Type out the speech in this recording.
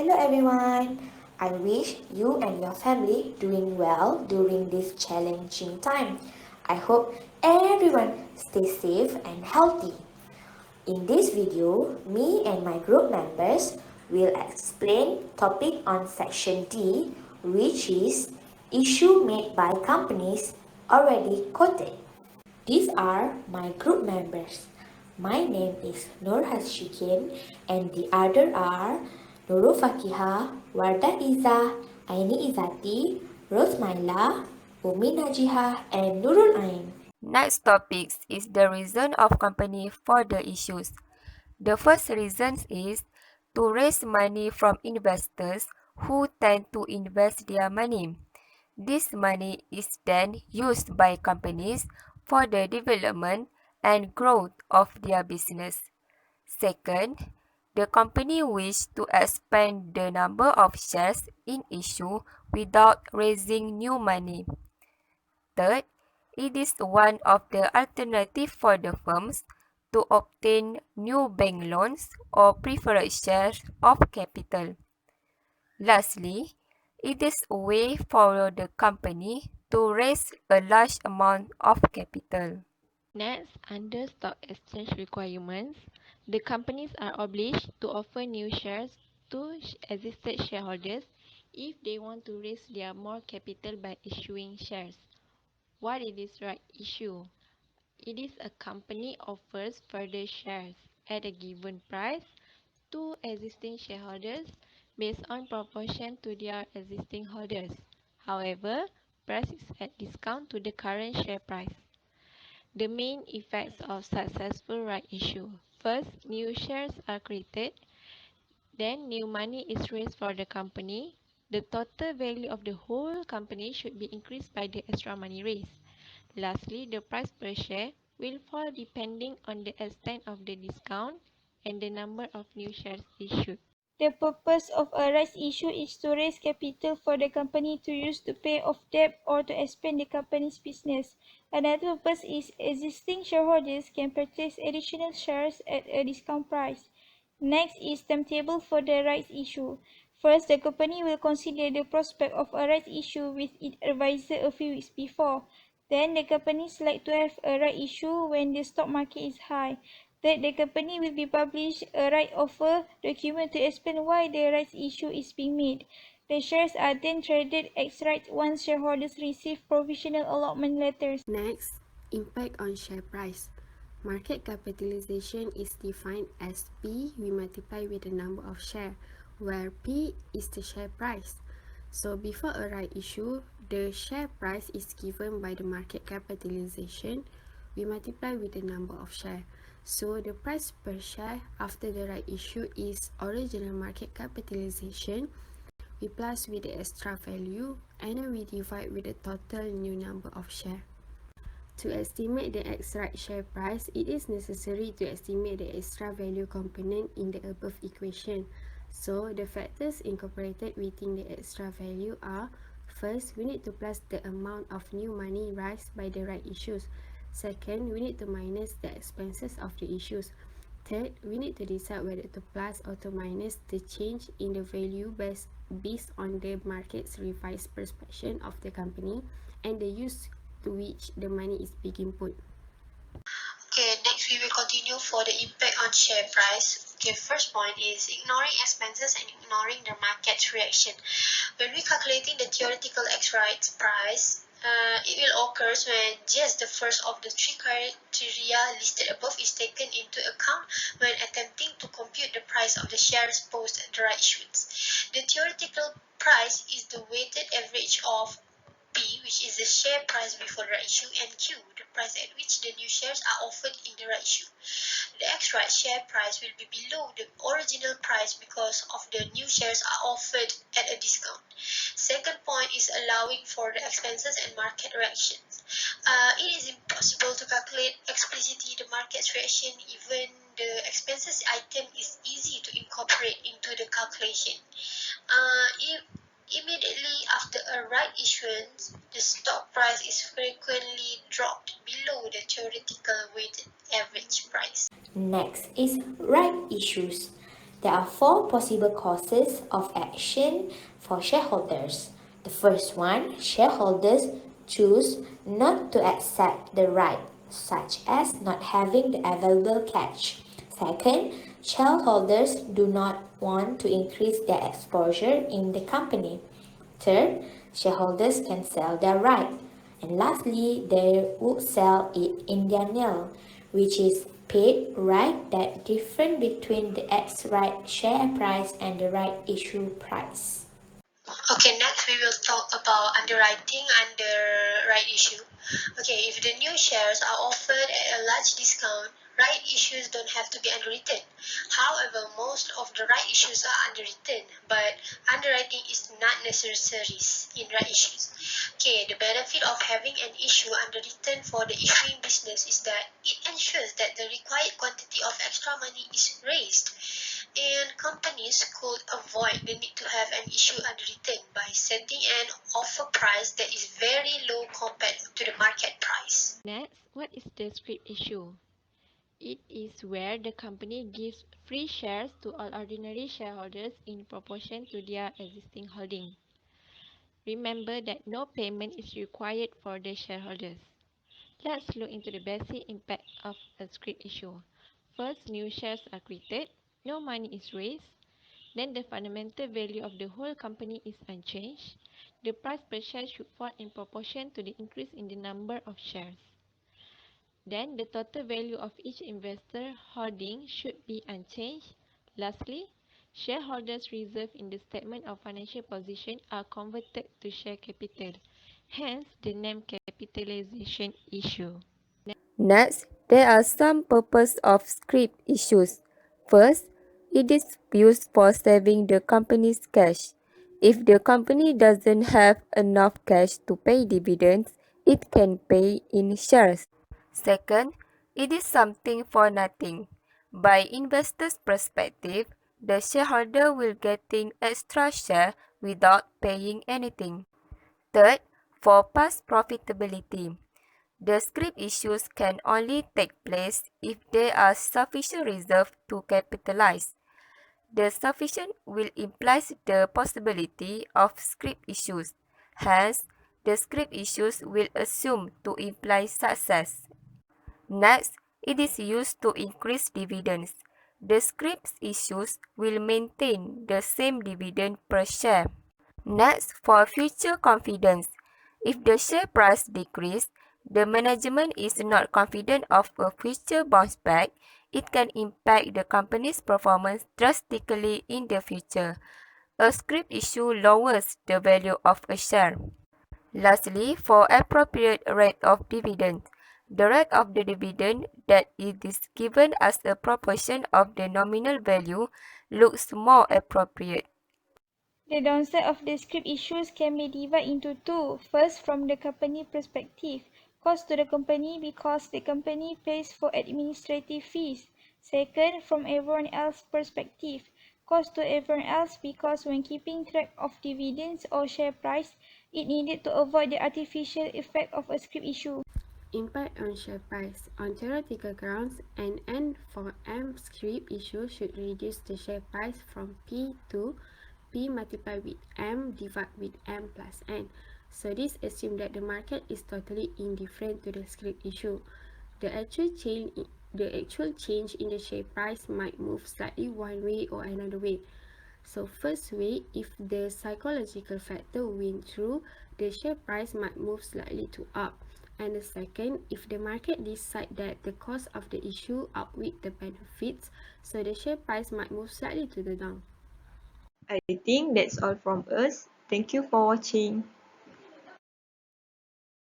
Hello everyone! I wish you and your family doing well during this challenging time. I hope everyone stay safe and healthy. In this video, me and my group members will explain topic on section D, which is issue made by companies already quoted. These are my group members. My name is Nur Hashikin and the other are Nurul Fakiha, Warda Iza, Aini Izati, Rosmaila, Umi Najiha, and Nurul Ain. Next topic is the reason of company for the issues. The first reason is to raise money from investors who tend to invest their money. This money is then used by companies for the development and growth of their business. Second, the company wishes to expand the number of shares in issue without raising new money. Third, it is one of the alternatives for the firms to obtain new bank loans or preferred shares of capital. Lastly, it is a way for the company to raise a large amount of capital. Next, under stock exchange requirements, the companies are obliged to offer new shares to existing shareholders if they want to raise their more capital by issuing shares. What is this right issue? It is a company offers further shares at a given price to existing shareholders based on proportion to their existing holders. However, price is at discount to the current share price. The main effects of successful right issue. First, new shares are created. Then, new money is raised for the company. The total value of the whole company should be increased by the extra money raised. Lastly, the price per share will fall depending on the extent of the discount and the number of new shares issued. The purpose of a rights issue is to raise capital for the company to use to pay off debt or to expand the company's business. Another purpose is existing shareholders can purchase additional shares at a discount price. Next is timetable for the rights issue. First, the company will consider the prospect of a rights issue with its advisor a few weeks before. Then, the companies like to have a right issue when the stock market is high. Third, the company will be published a right offer document to explain why the rights issue is being made. The shares are then traded ex rights once shareholders receive provisional allotment letters. Next, impact on share price. Market capitalization is defined as P we multiply with the number of shares, where P is the share price. So before a right issue, the share price is given by the market capitalization. We multiply with the number of shares. So the price per share after the right issue is original market capitalization. We plus with the extra value and then we divide with the total new number of shares. To estimate the right share price, it is necessary to estimate the extra value component in the above equation. So the factors incorporated within the extra value are: first, we need to plus the amount of new money raised by the right issues. Second, we need to minus the expenses of the issues. Third, we need to decide whether to plus or to minus the change in the value based on the market's revised perception of the company and the use to which the money is being put. Okay, next we will continue for the impact on share price. Okay, first point is ignoring expenses and ignoring the market's reaction. When we calculating the theoretical ex-rights price, it will occur when just the first of the three criteria listed above is taken into account when attempting to compute the price of the shares post at the right issuance. The theoretical price is the weighted average of P, which is the share price before the issue, and Q, the price at which the new shares are offered in the right issue. The extra share price will be below the original price because of the new shares are offered at a discount. Second point is allowing for the expenses and market reactions. It is impossible to calculate explicitly the market's reaction. Even the expenses item is easy to incorporate into the calculation. Immediately after a right issuance, the stock price is frequently dropped below the theoretical weighted average price. Next is right issues. There are four possible courses of action for shareholders. The first one, shareholders choose not to accept the right, such as not having the available cash. Second, shareholders do not want to increase their exposure in the company. Third, shareholders can sell their right. And lastly, they would sell it in their nil, which is paid right that difference between the ex-right share price and the right issue price. Okay, next we will talk about underwriting under right issue. Okay, if the new shares are offered at a large discount, right issues don't have to be underwritten. However, most of the right issues are underwritten, but underwriting is not necessary in right issues. Okay, the benefit of having an issue underwritten for the issuing business is that it ensures that the required quantity of extra money is raised, and companies could avoid the need to have an issue underwritten by setting an offer price that is very low compared to the market price. Next, what is the scrip issue? It is where the company gives free shares to all ordinary shareholders in proportion to their existing holding. Remember that no payment is required for the shareholders. Let's look into the basic impact of a scrip issue. First, new shares are created, no money is raised, then the fundamental value of the whole company is unchanged. The price per share should fall in proportion to the increase in the number of shares. Then the total value of each investor holding should be unchanged. Lastly, shareholders' reserve in the statement of financial position are converted to share capital. Hence, the name capitalization issue. Next, there are some purpose of scrip issues. First, it is used for saving the company's cash. If the company doesn't have enough cash to pay dividends, it can pay in shares. Second, it is something for nothing. By investors' perspective, the shareholder will getting extra share without paying anything. Third, for past profitability. The scrip issues can only take place if there are sufficient reserves to capitalize. The sufficient will imply the possibility of scrip issues. Hence, the scrip issues will assume to imply success. Next, it is used to increase dividends. The scrip issues will maintain the same dividend per share. Next, for future confidence. If the share price decreases, the management is not confident of a future bounce back. It can impact the company's performance drastically in the future. A scrip issue lowers the value of a share. Lastly, for appropriate rate of dividend. The rate of the dividend that it is given as a proportion of the nominal value looks more appropriate. The downside of the scrip issues can be divided into two. First, from the company perspective, cost to the company because the company pays for administrative fees. Second, from everyone else's perspective, cost to everyone else because when keeping track of dividends or share price, it needed to avoid the artificial effect of a scrip issue. Impact on share price. On theoretical grounds, an N for M scrip issue should reduce the share price from P to P multiplied with M divided with M plus N. So this assumes that the market is totally indifferent to the scrip issue. The actual change in the share price might move slightly one way or another way. So first way, if the psychological factor win through, the share price might move slightly to up. And the second, if the market decide that the cost of the issue outweigh the benefits, so the share price might move slightly to the down. I think that's all from us. Thank you for watching.